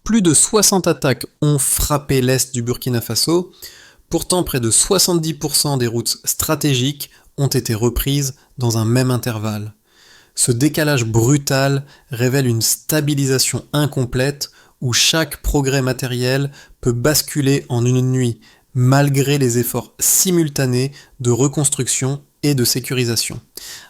Plus de 60 attaques ont frappé l'est du Burkina Faso, pourtant près de 70% des routes stratégiques ont été reprises dans un même intervalle. Ce décalage brutal révèle une stabilisation incomplète où chaque progrès matériel peut basculer en une nuit, malgré les efforts simultanés de reconstruction et de sécurisation.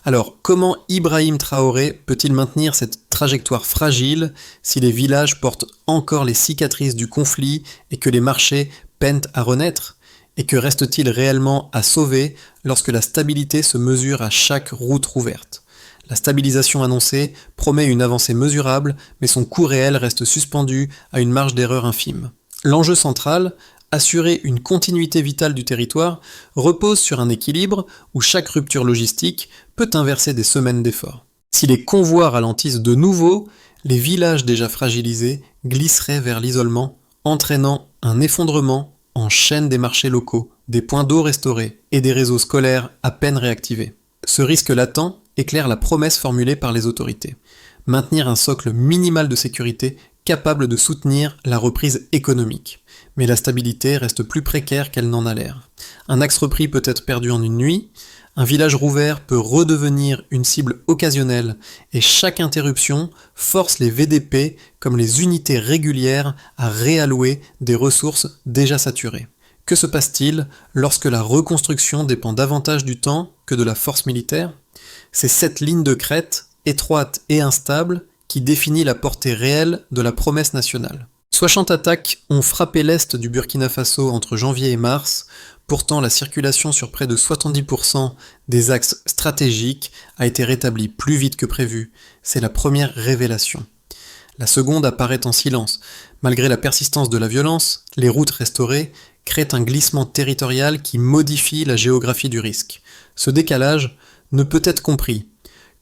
Alors, comment Ibrahim Traoré peut-il maintenir cette trajectoire fragile si les villages portent encore les cicatrices du conflit et que les marchés peinent à renaître ? Et que reste-t-il réellement à sauver lorsque la stabilité se mesure à chaque route rouverte ? La stabilisation annoncée promet une avancée mesurable, mais son coût réel reste suspendu à une marge d'erreur infime. L'enjeu central, assurer une continuité vitale du territoire, repose sur un équilibre où chaque rupture logistique peut inverser des semaines d'efforts. Si les convois ralentissent de nouveau, les villages déjà fragilisés glisseraient vers l'isolement, entraînant un effondrement en chaîne des marchés locaux, des points d'eau restaurés et des réseaux scolaires à peine réactivés. Ce risque latent éclaire la promesse formulée par les autorités. Maintenir un socle minimal de sécurité capable de soutenir la reprise économique. Mais la stabilité reste plus précaire qu'elle n'en a l'air. Un axe repris peut être perdu en une nuit, un village rouvert peut redevenir une cible occasionnelle et chaque interruption force les VDP comme les unités régulières à réallouer des ressources déjà saturées. Que se passe-t-il lorsque la reconstruction dépend davantage du temps que de la force militaire ? C'est cette ligne de crête, étroite et instable, qui définit la portée réelle de la promesse nationale. 60 attaques ont frappé l'est du Burkina Faso entre janvier et mars, pourtant la circulation sur près de 70% des axes stratégiques a été rétablie plus vite que prévu. C'est la première révélation. La seconde apparaît en silence. Malgré la persistance de la violence, les routes restaurées créent un glissement territorial qui modifie la géographie du risque. Ce décalage ne peut être compris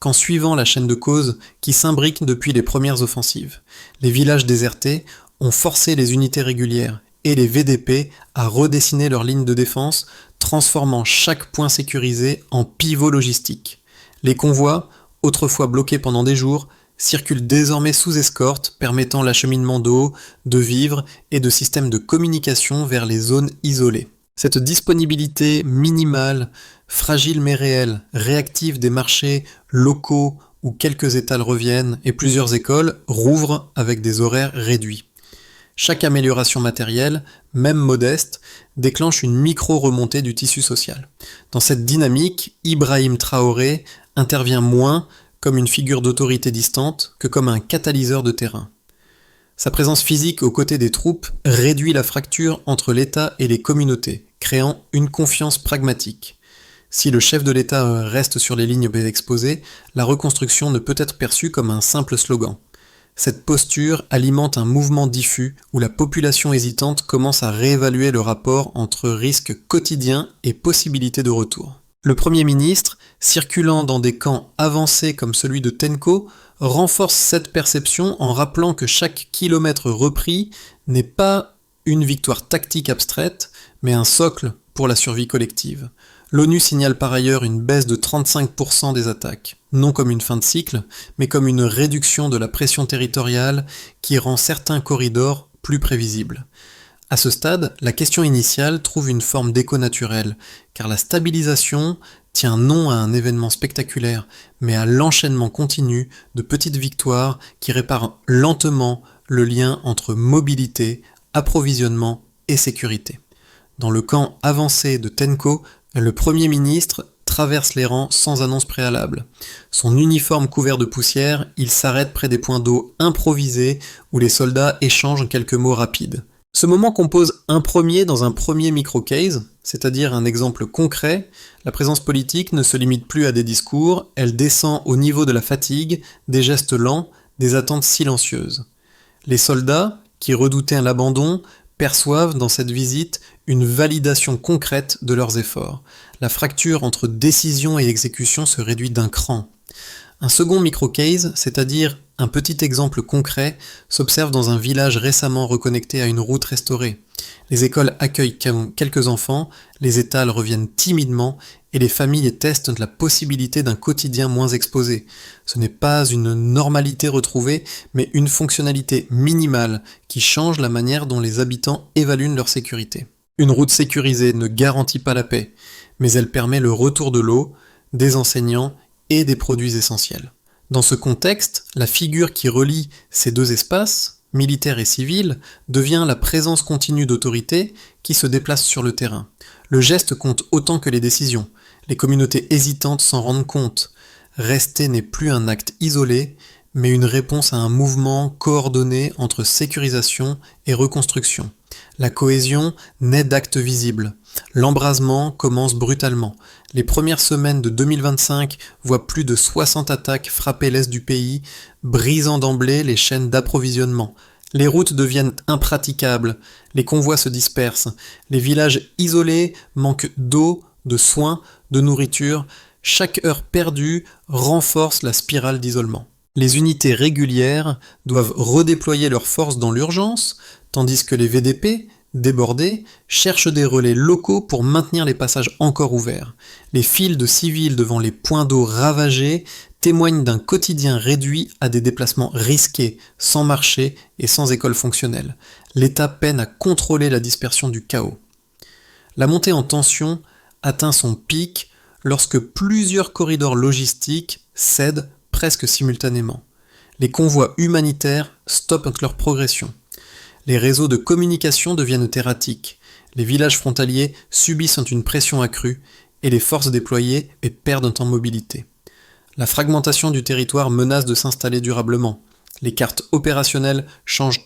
qu'en suivant la chaîne de causes qui s'imbrique depuis les premières offensives. Les villages désertés ont forcé les unités régulières et les VDP à redessiner leurs lignes de défense, transformant chaque point sécurisé en pivot logistique. Les convois, autrefois bloqués pendant des jours, circulent désormais sous escorte, permettant l'acheminement d'eau, de vivres et de systèmes de communication vers les zones isolées. Cette disponibilité minimale, fragile mais réelle, réactive des marchés locaux où quelques étals reviennent et plusieurs écoles rouvrent avec des horaires réduits. Chaque amélioration matérielle, même modeste, déclenche une micro-remontée du tissu social. Dans cette dynamique, Ibrahim Traoré intervient moins comme une figure d'autorité distante que comme un catalyseur de terrain. Sa présence physique aux côtés des troupes réduit la fracture entre l'État et les communautés, créant une confiance pragmatique. Si le chef de l'État reste sur les lignes exposées, la reconstruction ne peut être perçue comme un simple slogan. Cette posture alimente un mouvement diffus où la population hésitante commence à réévaluer le rapport entre risque quotidien et possibilité de retour. Le Premier ministre, circulant dans des camps avancés comme celui de Tenko, renforce cette perception en rappelant que chaque kilomètre repris n'est pas une victoire tactique abstraite, mais un socle pour la survie collective. L'ONU signale par ailleurs une baisse de 35% des attaques, non comme une fin de cycle, mais comme une réduction de la pression territoriale qui rend certains corridors plus prévisibles. À ce stade, la question initiale trouve une forme d'écho naturel, car la stabilisation tient non à un événement spectaculaire, mais à l'enchaînement continu de petites victoires qui réparent lentement le lien entre mobilité, approvisionnement et sécurité. Dans le camp avancé de Tenko, le Premier ministre traverse les rangs sans annonce préalable. Son uniforme couvert de poussière, il s'arrête près des points d'eau improvisés où les soldats échangent quelques mots rapides. Ce moment compose un premier dans un premier micro-case, c'est-à-dire un exemple concret. La présence politique ne se limite plus à des discours, elle descend au niveau de la fatigue, des gestes lents, des attentes silencieuses. Les soldats, qui redoutaient l'abandon, perçoivent dans cette visite une validation concrète de leurs efforts. La fracture entre décision et exécution se réduit d'un cran. Un second micro-case, c'est-à-dire un petit exemple concret, s'observe dans un village récemment reconnecté à une route restaurée. Les écoles accueillent quelques enfants, les étals reviennent timidement et les familles testent la possibilité d'un quotidien moins exposé. Ce n'est pas une normalité retrouvée, mais une fonctionnalité minimale qui change la manière dont les habitants évaluent leur sécurité. Une route sécurisée ne garantit pas la paix, mais elle permet le retour de l'eau, des enseignants et des produits essentiels. Dans ce contexte, la figure qui relie ces deux espaces, militaire et civil, devient la présence continue d'autorités qui se déplacent sur le terrain. Le geste compte autant que les décisions. Les communautés hésitantes s'en rendent compte. Rester n'est plus un acte isolé, mais une réponse à un mouvement coordonné entre sécurisation et reconstruction. La cohésion naît d'actes visibles. L'embrasement commence brutalement. Les premières semaines de 2025 voient plus de 60 attaques frapper l'est du pays, brisant d'emblée les chaînes d'approvisionnement. Les routes deviennent impraticables, les convois se dispersent, les villages isolés manquent d'eau, de soins, de nourriture. Chaque heure perdue renforce la spirale d'isolement. Les unités régulières doivent redéployer leurs forces dans l'urgence, tandis que les VDP, débordés, cherchent des relais locaux pour maintenir les passages encore ouverts. Les files de civils devant les points d'eau ravagés témoignent d'un quotidien réduit à des déplacements risqués, sans marché et sans école fonctionnelle. L'État peine à contrôler la dispersion du chaos. La montée en tension atteint son pic lorsque plusieurs corridors logistiques cèdent presque simultanément. Les convois humanitaires stoppent leur progression. Les réseaux de communication deviennent erratiques. Les villages frontaliers subissent une pression accrue et les forces déployées perdent en mobilité. La fragmentation du territoire menace de s'installer durablement. Les cartes opérationnelles changent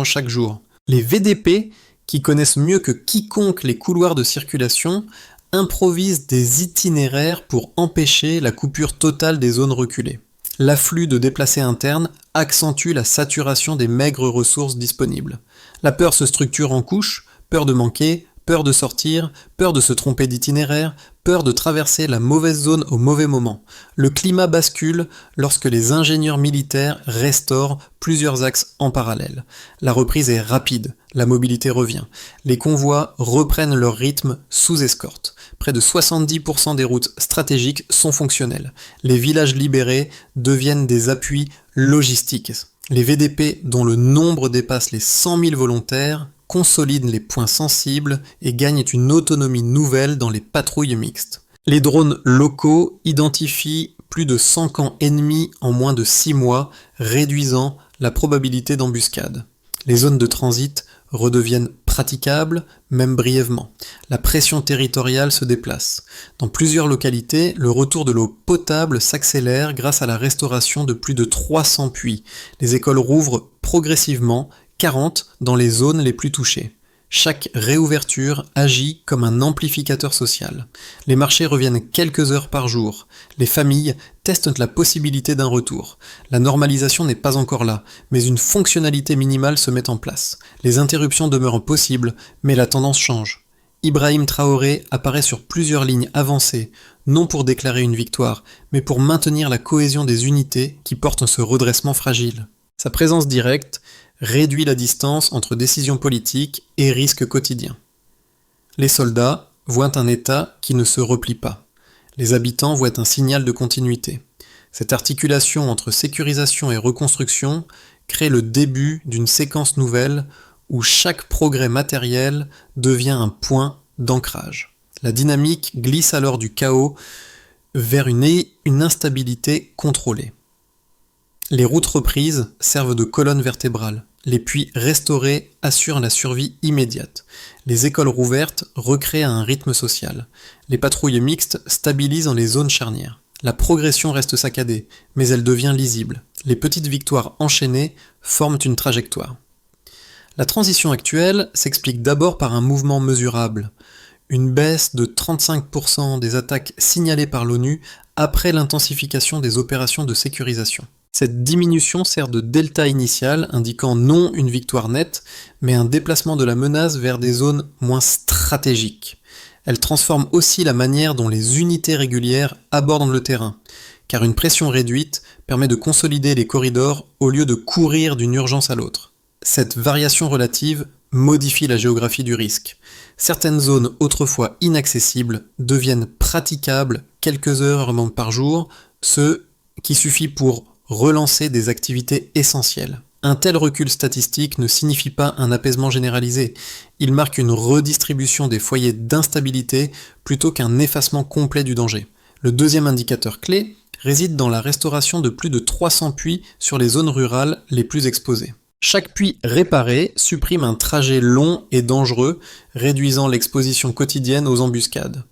chaque jour. Les VDP, qui connaissent mieux que quiconque les couloirs de circulation, improvisent des itinéraires pour empêcher la coupure totale des zones reculées. L'afflux de déplacés internes accentue la saturation des maigres ressources disponibles. La peur se structure en couches, peur de manquer, peur de sortir, peur de se tromper d'itinéraire, peur de traverser la mauvaise zone au mauvais moment. Le climat bascule lorsque les ingénieurs militaires restaurent plusieurs axes en parallèle. La reprise est rapide, la mobilité revient. Les convois reprennent leur rythme sous escorte. Près de 70% des routes stratégiques sont fonctionnelles. Les villages libérés deviennent des appuis logistiques. Les VDP, dont le nombre dépasse les 100 000 volontaires, consolident les points sensibles et gagnent une autonomie nouvelle dans les patrouilles mixtes. Les drones locaux identifient plus de 100 camps ennemis en moins de 6 mois, réduisant la probabilité d'embuscade. Les zones de transit redeviennent praticables, même brièvement. La pression territoriale se déplace. Dans plusieurs localités, le retour de l'eau potable s'accélère grâce à la restauration de plus de 300 puits. Les écoles rouvrent progressivement, 40 dans les zones les plus touchées. Chaque réouverture agit comme un amplificateur social. Les marchés reviennent quelques heures par jour. Les familles testent la possibilité d'un retour. La normalisation n'est pas encore là, mais une fonctionnalité minimale se met en place. Les interruptions demeurent possibles, mais la tendance change. Ibrahim Traoré apparaît sur plusieurs lignes avancées, non pour déclarer une victoire, mais pour maintenir la cohésion des unités qui portent ce redressement fragile. Sa présence directe réduit la distance entre décisions politiques et risques quotidiens. Les soldats voient un État qui ne se replie pas. Les habitants voient un signal de continuité. Cette articulation entre sécurisation et reconstruction crée le début d'une séquence nouvelle où chaque progrès matériel devient un point d'ancrage. La dynamique glisse alors du chaos vers une instabilité contrôlée. Les routes reprises servent de colonne vertébrale. Les puits restaurés assurent la survie immédiate. Les écoles rouvertes recréent un rythme social. Les patrouilles mixtes stabilisent dans les zones charnières. La progression reste saccadée, mais elle devient lisible. Les petites victoires enchaînées forment une trajectoire. La transition actuelle s'explique d'abord par un mouvement mesurable. Une baisse de 35% des attaques signalées par l'ONU après l'intensification des opérations de sécurisation. Cette diminution sert de delta initial, indiquant non une victoire nette, mais un déplacement de la menace vers des zones moins stratégiques. Elle transforme aussi la manière dont les unités régulières abordent le terrain, car une pression réduite permet de consolider les corridors au lieu de courir d'une urgence à l'autre. Cette variation relative modifie la géographie du risque. Certaines zones autrefois inaccessibles deviennent praticables quelques heures par jour, ce qui suffit pour relancer des activités essentielles. Un tel recul statistique ne signifie pas un apaisement généralisé, il marque une redistribution des foyers d'instabilité plutôt qu'un effacement complet du danger. Le deuxième indicateur clé réside dans la restauration de plus de 300 puits sur les zones rurales les plus exposées. Chaque puits réparé supprime un trajet long et dangereux, réduisant l'exposition quotidienne aux embuscades.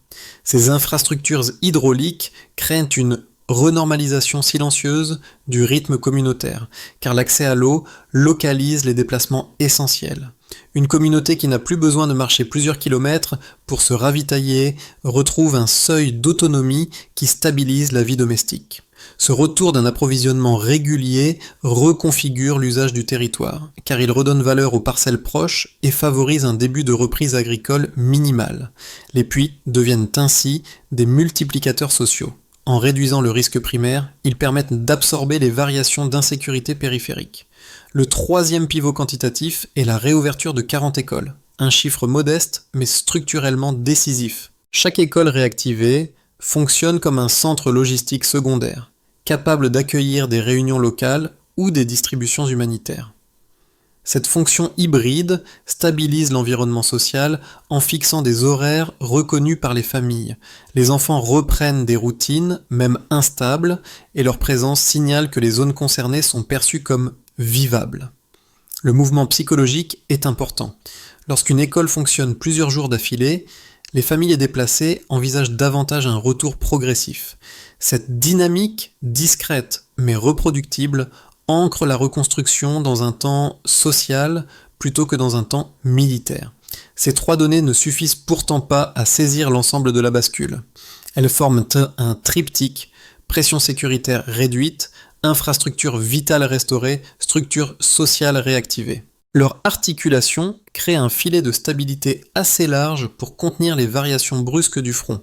Ces infrastructures hydrauliques créent une renormalisation silencieuse du rythme communautaire, car l'accès à l'eau localise les déplacements essentiels. Une communauté qui n'a plus besoin de marcher plusieurs kilomètres pour se ravitailler retrouve un seuil d'autonomie qui stabilise la vie domestique. Ce retour d'un approvisionnement régulier reconfigure l'usage du territoire, car il redonne valeur aux parcelles proches et favorise un début de reprise agricole minimale. Les puits deviennent ainsi des multiplicateurs sociaux. En réduisant le risque primaire, ils permettent d'absorber les variations d'insécurité périphérique. Le troisième pivot quantitatif est la réouverture de 40 écoles. Un chiffre modeste, mais structurellement décisif. Chaque école réactivée fonctionne comme un centre logistique secondaire, capable d'accueillir des réunions locales ou des distributions humanitaires. Cette fonction hybride stabilise l'environnement social en fixant des horaires reconnus par les familles. Les enfants reprennent des routines, même instables, et leur présence signale que les zones concernées sont perçues comme vivables. Le mouvement psychologique est important. Lorsqu'une école fonctionne plusieurs jours d'affilée, les familles déplacées envisagent davantage un retour progressif. Cette dynamique discrète mais reproductible ancre la reconstruction dans un temps social plutôt que dans un temps militaire. Ces trois données ne suffisent pourtant pas à saisir l'ensemble de la bascule. Elles forment un triptyque: pression sécuritaire réduite, infrastructure vitale restaurée, structure sociale réactivée. Leur articulation crée un filet de stabilité assez large pour contenir les variations brusques du front.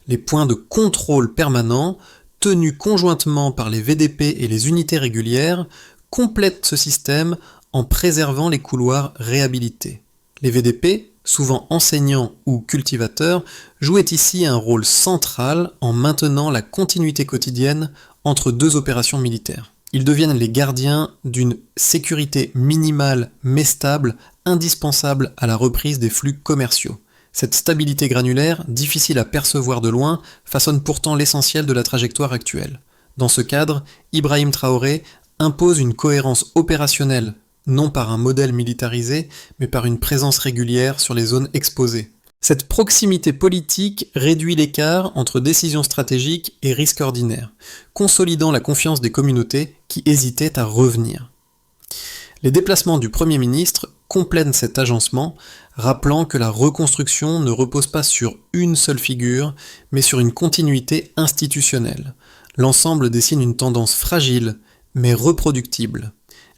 Les points de contrôle permanents, tenus conjointement par les VDP et les unités régulières, complètent ce système en préservant les couloirs réhabilités. Les VDP, souvent enseignants ou cultivateurs, jouaient ici un rôle central en maintenant la continuité quotidienne entre deux opérations militaires. Ils deviennent les gardiens d'une sécurité minimale mais stable, indispensable à la reprise des flux commerciaux. Cette stabilité granulaire, difficile à percevoir de loin, façonne pourtant l'essentiel de la trajectoire actuelle. Dans ce cadre, Ibrahim Traoré impose une cohérence opérationnelle, non par un modèle militarisé, mais par une présence régulière sur les zones exposées. Cette proximité politique réduit l'écart entre décisions stratégiques et risques ordinaires, consolidant la confiance des communautés qui hésitaient à revenir. Les déplacements du Premier ministre complètent cet agencement, rappelant que la reconstruction ne repose pas sur une seule figure, mais sur une continuité institutionnelle. L'ensemble dessine une tendance fragile, mais reproductible.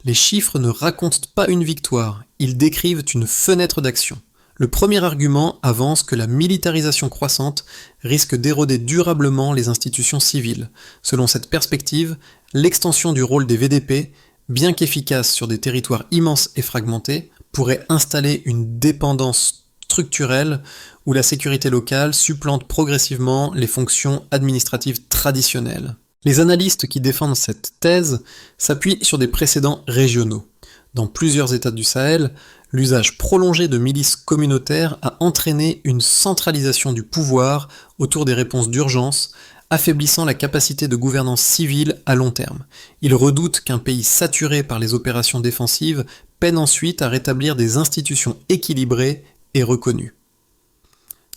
Les chiffres ne racontent pas une victoire, ils décrivent une fenêtre d'action. Le premier argument avance que la militarisation croissante risque d'éroder durablement les institutions civiles. Selon cette perspective, l'extension du rôle des VDP, bien qu'efficace sur des territoires immenses et fragmentés, pourrait installer une dépendance structurelle où la sécurité locale supplante progressivement les fonctions administratives traditionnelles. Les analystes qui défendent cette thèse s'appuient sur des précédents régionaux. Dans plusieurs États du Sahel, l'usage prolongé de milices communautaires a entraîné une centralisation du pouvoir autour des réponses d'urgence, affaiblissant la capacité de gouvernance civile à long terme. Ils redoutent qu'un pays saturé par les opérations défensives peine ensuite à rétablir des institutions équilibrées et reconnues.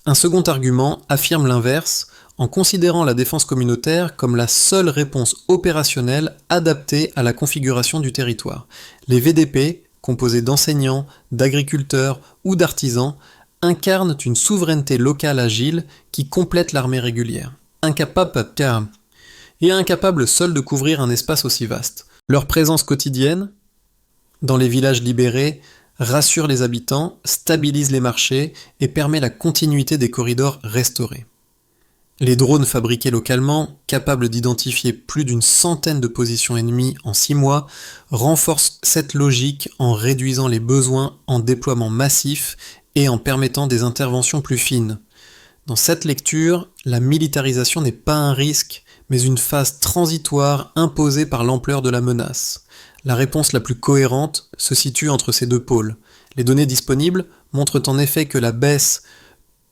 Un second argument affirme l'inverse, en considérant la défense communautaire comme la seule réponse opérationnelle adaptée à la configuration du territoire. Les VDP, composés d'enseignants, d'agriculteurs ou d'artisans, incarnent une souveraineté locale agile qui complète l'armée régulière. Incapables seuls de couvrir un espace aussi vaste. Leur présence quotidienne, dans les villages libérés, rassure les habitants, stabilise les marchés et permet la continuité des corridors restaurés. Les drones fabriqués localement, capables d'identifier plus d'une centaine de positions ennemies en 6 mois, renforcent cette logique en réduisant les besoins en déploiement massif et en permettant des interventions plus fines. Dans cette lecture, la militarisation n'est pas un risque, mais une phase transitoire imposée par l'ampleur de la menace. La réponse la plus cohérente se situe entre ces deux pôles. Les données disponibles montrent en effet que la baisse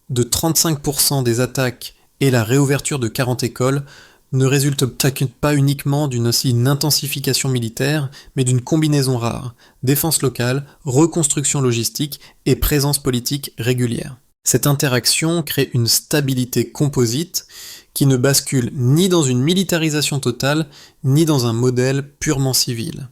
de 35% des attaques et la réouverture de 40 écoles ne résultent pas uniquement d'une intensification militaire, mais d'une combinaison rare: défense locale, reconstruction logistique et présence politique régulière. Cette interaction crée une stabilité composite qui ne bascule ni dans une militarisation totale, ni dans un modèle purement civil.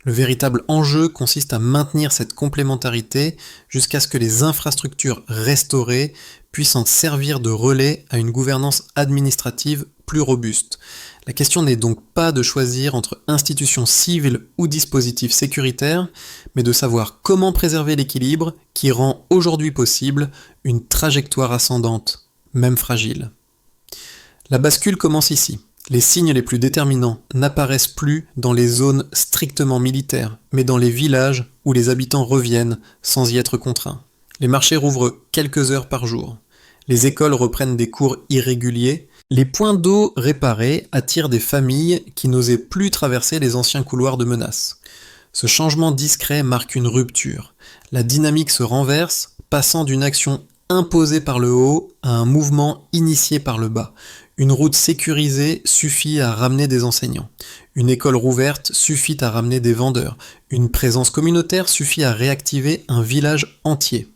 Le véritable enjeu consiste à maintenir cette complémentarité jusqu'à ce que les infrastructures restaurées puissent en servir de relais à une gouvernance administrative plus robuste. La question n'est donc pas de choisir entre institutions civiles ou dispositifs sécuritaires, mais de savoir comment préserver l'équilibre qui rend aujourd'hui possible une trajectoire ascendante, même fragile. La bascule commence ici. Les signes les plus déterminants n'apparaissent plus dans les zones strictement militaires, mais dans les villages où les habitants reviennent sans y être contraints. Les marchés rouvrent quelques heures par jour. Les écoles reprennent des cours irréguliers. Les points d'eau réparés attirent des familles qui n'osaient plus traverser les anciens couloirs de menaces. Ce changement discret marque une rupture. La dynamique se renverse, passant d'une action imposée par le haut à un mouvement initié par le bas. Une route sécurisée suffit à ramener des enseignants. Une école rouverte suffit à ramener des vendeurs. Une présence communautaire suffit à réactiver un village entier.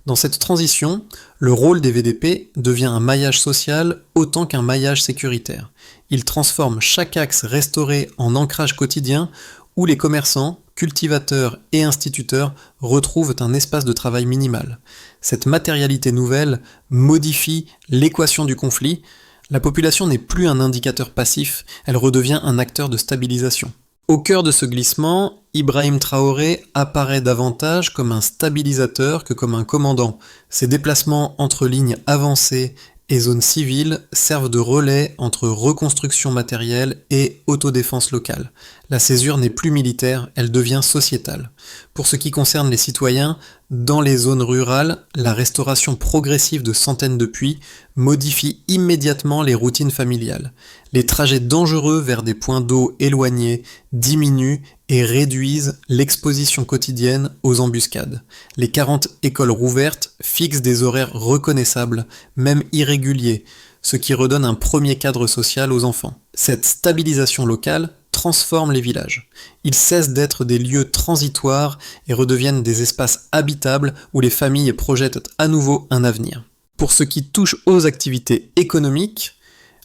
Dans cette transition, le rôle des VDP devient un maillage social autant qu'un maillage sécuritaire. Il transforme chaque axe restauré en ancrage quotidien où les commerçants, cultivateurs et instituteurs retrouvent un espace de travail minimal. Cette matérialité nouvelle modifie l'équation du conflit. La population n'est plus un indicateur passif, elle redevient un acteur de stabilisation. Au cœur de ce glissement, Ibrahim Traoré apparaît davantage comme un stabilisateur que comme un commandant. Ses déplacements entre lignes avancées et zones civiles servent de relais entre reconstruction matérielle et autodéfense locale. La césure n'est plus militaire, elle devient sociétale. Pour ce qui concerne les citoyens, dans les zones rurales, la restauration progressive de centaines de puits modifie immédiatement les routines familiales. Les trajets dangereux vers des points d'eau éloignés diminuent et réduisent l'exposition quotidienne aux embuscades. Les 40 écoles rouvertes fixent des horaires reconnaissables, même irréguliers, ce qui redonne un premier cadre social aux enfants. Cette stabilisation locale transforme les villages. Ils cessent d'être des lieux transitoires et redeviennent des espaces habitables où les familles projettent à nouveau un avenir. Pour ce qui touche aux activités économiques,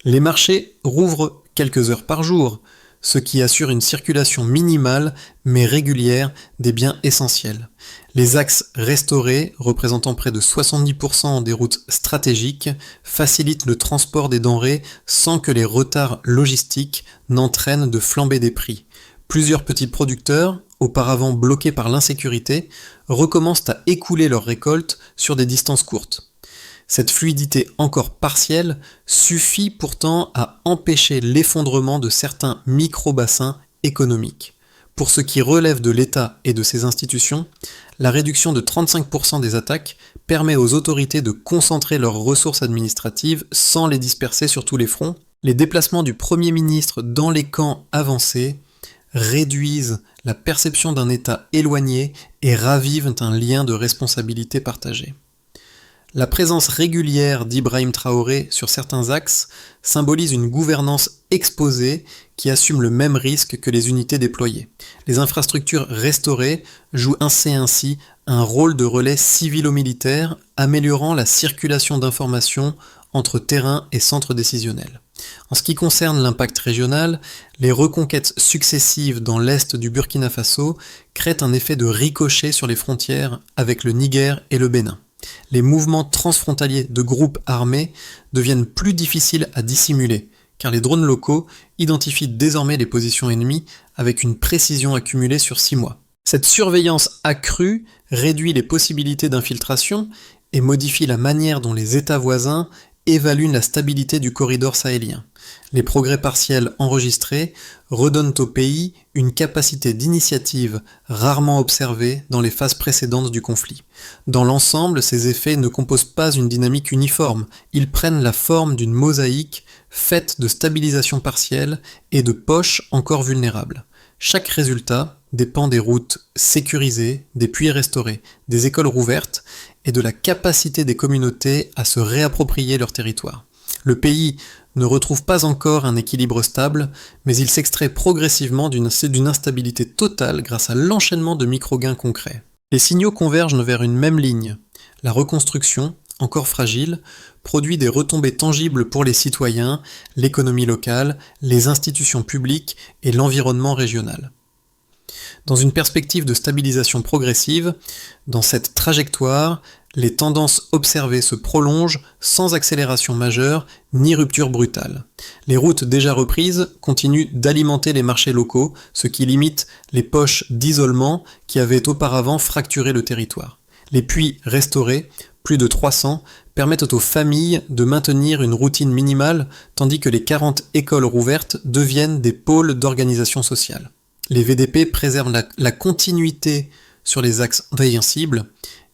les marchés rouvrent quelques heures par jour, ce qui assure une circulation minimale mais régulière des biens essentiels. Les axes restaurés, représentant près de 70% des routes stratégiques, facilitent le transport des denrées sans que les retards logistiques n'entraînent de flambée des prix. Plusieurs petits producteurs, auparavant bloqués par l'insécurité, recommencent à écouler leurs récoltes sur des distances courtes. Cette fluidité encore partielle suffit pourtant à empêcher l'effondrement de certains micro-bassins économiques. Pour ce qui relève de l'État et de ses institutions, la réduction de 35% des attaques permet aux autorités de concentrer leurs ressources administratives sans les disperser sur tous les fronts. Les déplacements du Premier ministre dans les camps avancés réduisent la perception d'un État éloigné et ravivent un lien de responsabilité partagée. La présence régulière d'Ibrahim Traoré sur certains axes symbolise une gouvernance exposée qui assume le même risque que les unités déployées. Les infrastructures restaurées jouent ainsi un rôle de relais civilo-militaire, améliorant la circulation d'informations entre terrain et centre décisionnel. En ce qui concerne l'impact régional, les reconquêtes successives dans l'est du Burkina Faso créent un effet de ricochet sur les frontières avec le Niger et le Bénin. Les mouvements transfrontaliers de groupes armés deviennent plus difficiles à dissimuler, car les drones locaux identifient désormais les positions ennemies avec une précision accumulée sur 6 mois. Cette surveillance accrue réduit les possibilités d'infiltration et modifie la manière dont les États voisins évaluent la stabilité du corridor sahélien. Les progrès partiels enregistrés redonnent au pays une capacité d'initiative rarement observée dans les phases précédentes du conflit. Dans l'ensemble, ces effets ne composent pas une dynamique uniforme, ils prennent la forme d'une mosaïque faite de stabilisation partielle et de poches encore vulnérables. Chaque résultat dépend des routes sécurisées, des puits restaurés, des écoles rouvertes et de la capacité des communautés à se réapproprier leur territoire. Le pays ne retrouve pas encore un équilibre stable, mais il s'extrait progressivement d'une instabilité totale grâce à l'enchaînement de micro-gains concrets. Les signaux convergent vers une même ligne. La reconstruction, encore fragile, produit des retombées tangibles pour les citoyens, l'économie locale, les institutions publiques et l'environnement régional. Dans une perspective de stabilisation progressive, dans cette trajectoire, les tendances observées se prolongent sans accélération majeure ni rupture brutale. Les routes déjà reprises continuent d'alimenter les marchés locaux, ce qui limite les poches d'isolement qui avaient auparavant fracturé le territoire. Les puits restaurés, plus de 300, permettent aux familles de maintenir une routine minimale, tandis que les 40 écoles rouvertes deviennent des pôles d'organisation sociale. Les VDP préservent la continuité sur les axes invincibles,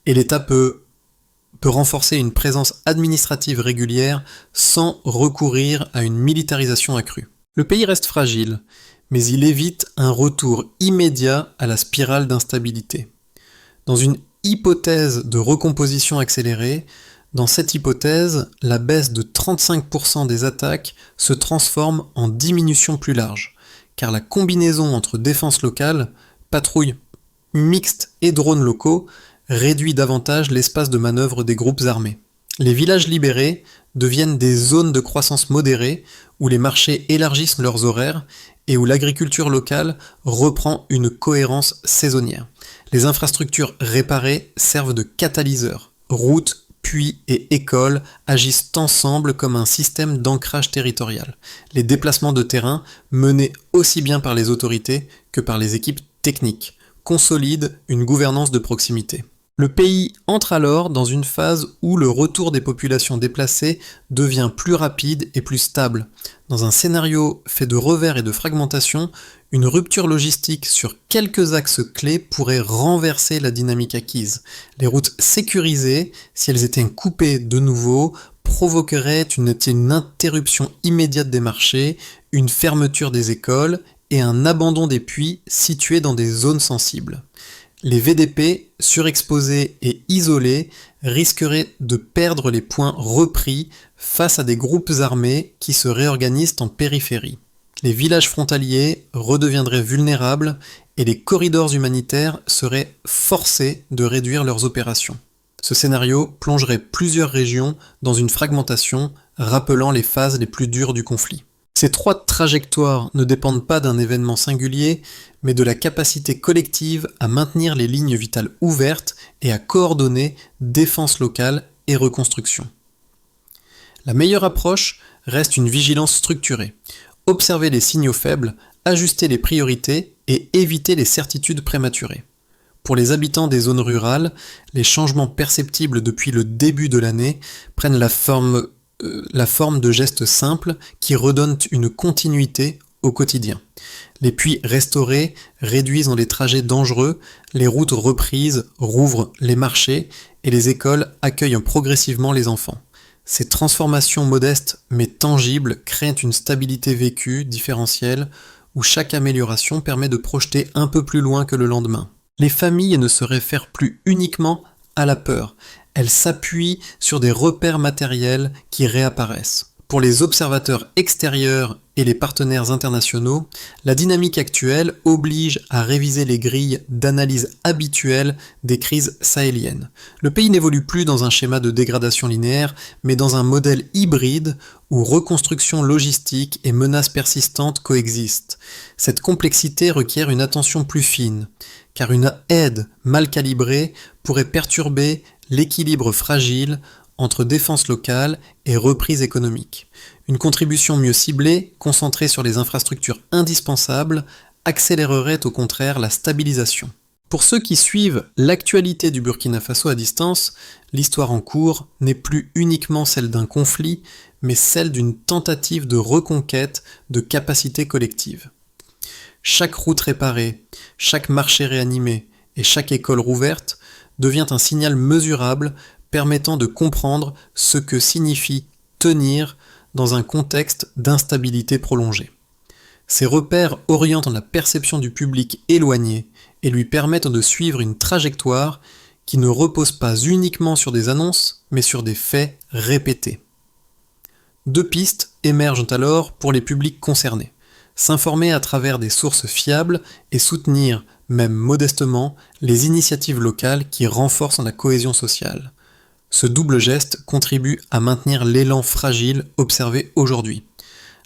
et l'État peut renforcer une présence administrative régulière sans recourir à une militarisation accrue. Le pays reste fragile, mais il évite un retour immédiat à la spirale d'instabilité. Dans une hypothèse de recomposition accélérée, dans cette hypothèse, la baisse de 35% des attaques se transforme en diminution plus large, car la combinaison entre défense locale, patrouilles mixtes et drones locaux réduit davantage l'espace de manœuvre des groupes armés. Les villages libérés deviennent des zones de croissance modérée où les marchés élargissent leurs horaires et où l'agriculture locale reprend une cohérence saisonnière. Les infrastructures réparées servent de catalyseurs. Routes, puits et écoles agissent ensemble comme un système d'ancrage territorial. Les déplacements de terrain, menés aussi bien par les autorités que par les équipes techniques, consolident une gouvernance de proximité. Le pays entre alors dans une phase où le retour des populations déplacées devient plus rapide et plus stable. Dans un scénario fait de revers et de fragmentation, une rupture logistique sur quelques axes clés pourrait renverser la dynamique acquise. Les routes sécurisées, si elles étaient coupées de nouveau, provoqueraient une interruption immédiate des marchés, une fermeture des écoles et un abandon des puits situés dans des zones sensibles. Les VDP, surexposés et isolés, risqueraient de perdre les points repris face à des groupes armés qui se réorganisent en périphérie. Les villages frontaliers redeviendraient vulnérables et les corridors humanitaires seraient forcés de réduire leurs opérations. Ce scénario plongerait plusieurs régions dans une fragmentation, rappelant les phases les plus dures du conflit. Ces trois trajectoires ne dépendent pas d'un événement singulier, mais de la capacité collective à maintenir les lignes vitales ouvertes et à coordonner défense locale et reconstruction. La meilleure approche reste une vigilance structurée. Observer les signaux faibles, ajuster les priorités et éviter les certitudes prématurées. Pour les habitants des zones rurales, les changements perceptibles depuis le début de l'année prennent la forme de gestes simples qui redonnent une continuité au quotidien. Les puits restaurés réduisent les trajets dangereux, les routes reprises rouvrent les marchés et les écoles accueillent progressivement les enfants. Ces transformations modestes mais tangibles créent une stabilité vécue différentielle où chaque amélioration permet de projeter un peu plus loin que le lendemain. Les familles ne se réfèrent plus uniquement à la peur. Elles s'appuient sur des repères matériels qui réapparaissent. Pour les observateurs extérieurs et les partenaires internationaux, la dynamique actuelle oblige à réviser les grilles d'analyse habituelles des crises sahéliennes. Le pays n'évolue plus dans un schéma de dégradation linéaire, mais dans un modèle hybride où reconstruction logistique et menaces persistantes coexistent. Cette complexité requiert une attention plus fine, car une aide mal calibrée pourrait perturber l'équilibre fragile entre défense locale et reprise économique. Une contribution mieux ciblée, concentrée sur les infrastructures indispensables, accélérerait au contraire la stabilisation. Pour ceux qui suivent l'actualité du Burkina Faso à distance, l'histoire en cours n'est plus uniquement celle d'un conflit, mais celle d'une tentative de reconquête de capacités collectives. Chaque route réparée, chaque marché réanimé et chaque école rouverte devient un signal mesurable permettant de comprendre ce que signifie tenir dans un contexte d'instabilité prolongée. Ces repères orientent la perception du public éloigné et lui permettent de suivre une trajectoire qui ne repose pas uniquement sur des annonces, mais sur des faits répétés. Deux pistes émergent alors pour les publics concernés. S'informer à travers des sources fiables et soutenir, même modestement, les initiatives locales qui renforcent la cohésion sociale. Ce double geste contribue à maintenir l'élan fragile observé aujourd'hui.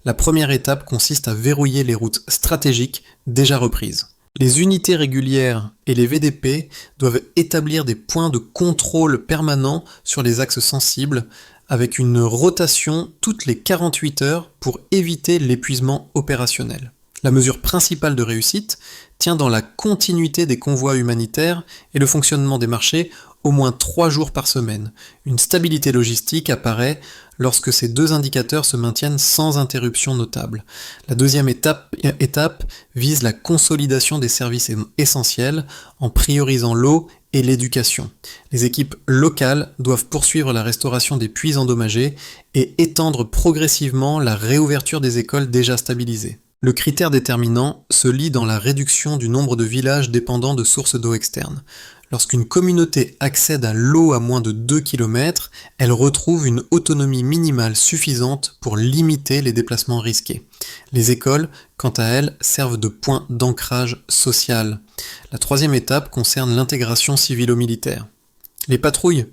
La première étape consiste à verrouiller les routes stratégiques déjà reprises. Les unités régulières et les VDP doivent établir des points de contrôle permanents sur les axes sensibles, avec une rotation toutes les 48 heures pour éviter l'épuisement opérationnel. La mesure principale de réussite tient dans la continuité des convois humanitaires et le fonctionnement des marchés au moins 3 jours par semaine. Une stabilité logistique apparaît lorsque ces deux indicateurs se maintiennent sans interruption notable. La deuxième étape vise la consolidation des services essentiels en priorisant l'eau et l'éducation. Les équipes locales doivent poursuivre la restauration des puits endommagés et étendre progressivement la réouverture des écoles déjà stabilisées. Le critère déterminant se lie dans la réduction du nombre de villages dépendant de sources d'eau externes. Lorsqu'une communauté accède à l'eau à moins de 2 km, elle retrouve une autonomie minimale suffisante pour limiter les déplacements risqués. Les écoles, quant à elles, servent de point d'ancrage social. La troisième étape concerne l'intégration civilo-militaire. Les patrouilles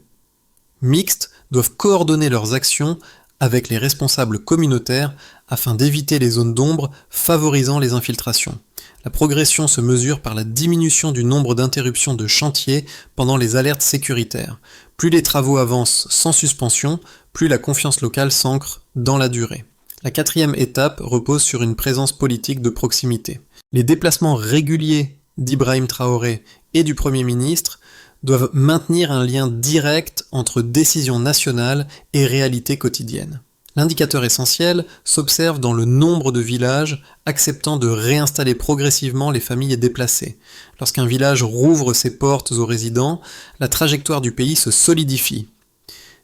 mixtes doivent coordonner leurs actions avec les responsables communautaires afin d'éviter les zones d'ombre favorisant les infiltrations. La progression se mesure par la diminution du nombre d'interruptions de chantier pendant les alertes sécuritaires. Plus les travaux avancent sans suspension, plus la confiance locale s'ancre dans la durée. La quatrième étape repose sur une présence politique de proximité. Les déplacements réguliers d'Ibrahim Traoré et du Premier ministre doivent maintenir un lien direct entre décisions nationales et réalité quotidienne. L'indicateur essentiel s'observe dans le nombre de villages acceptant de réinstaller progressivement les familles déplacées. Lorsqu'un village rouvre ses portes aux résidents, la trajectoire du pays se solidifie.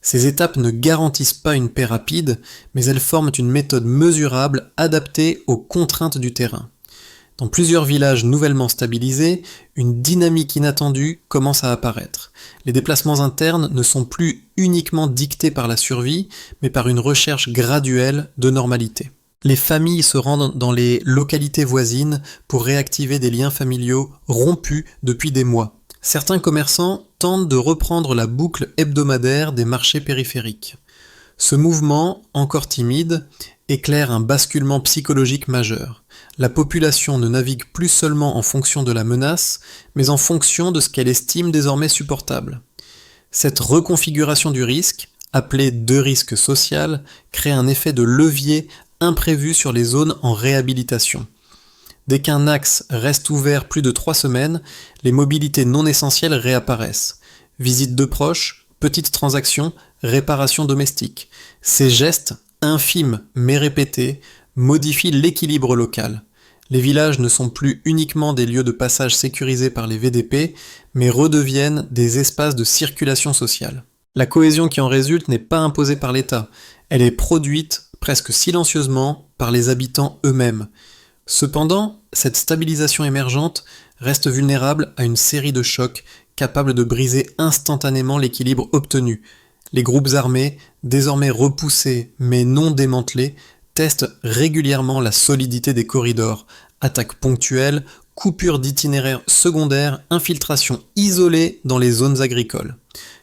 Ces étapes ne garantissent pas une paix rapide, mais elles forment une méthode mesurable adaptée aux contraintes du terrain. Dans plusieurs villages nouvellement stabilisés, une dynamique inattendue commence à apparaître. Les déplacements internes ne sont plus uniquement dictés par la survie, mais par une recherche graduelle de normalité. Les familles se rendent dans les localités voisines pour réactiver des liens familiaux rompus depuis des mois. Certains commerçants tentent de reprendre la boucle hebdomadaire des marchés périphériques. Ce mouvement, encore timide, éclaire un basculement psychologique majeur. La population ne navigue plus seulement en fonction de la menace, mais en fonction de ce qu'elle estime désormais supportable. Cette reconfiguration du risque, appelée de risque social, crée un effet de levier imprévu sur les zones en réhabilitation. Dès qu'un axe reste ouvert plus de 3 semaines, les mobilités non essentielles réapparaissent. Visites de proches, petites transactions, réparations domestiques. Ces gestes, infimes mais répétés, modifient l'équilibre local. Les villages ne sont plus uniquement des lieux de passage sécurisés par les VDP, mais redeviennent des espaces de circulation sociale. La cohésion qui en résulte n'est pas imposée par l'État, elle est produite presque silencieusement par les habitants eux-mêmes. Cependant, cette stabilisation émergente reste vulnérable à une série de chocs capables de briser instantanément l'équilibre obtenu. Les groupes armés, désormais repoussés mais non démantelés, testent régulièrement la solidité des corridors, attaques ponctuelles, coupures d'itinéraires secondaires, infiltrations isolées dans les zones agricoles.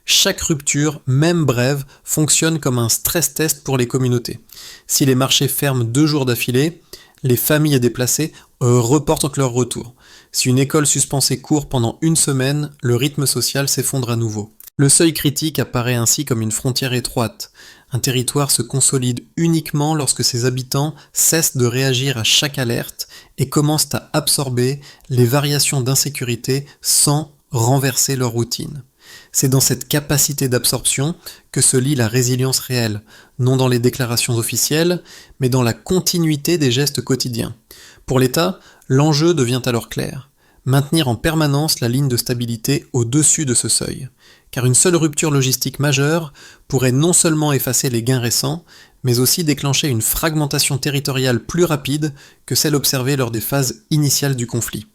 Chaque rupture, même brève, fonctionne comme un stress test pour les communautés. Si les marchés ferment 2 jours d'affilée, les familles déplacées reportent leur retour. Si une école suspend ses cours pendant 1 semaine, le rythme social s'effondre à nouveau. Le seuil critique apparaît ainsi comme une frontière étroite. Un territoire se consolide uniquement lorsque ses habitants cessent de réagir à chaque alerte et commencent à absorber les variations d'insécurité sans renverser leur routine. C'est dans cette capacité d'absorption que se lie la résilience réelle, non dans les déclarations officielles, mais dans la continuité des gestes quotidiens. Pour l'État, l'enjeu devient alors clair: maintenir en permanence la ligne de stabilité au-dessus de ce seuil. Car une seule rupture logistique majeure pourrait non seulement effacer les gains récents, mais aussi déclencher une fragmentation territoriale plus rapide que celle observée lors des phases initiales du conflit.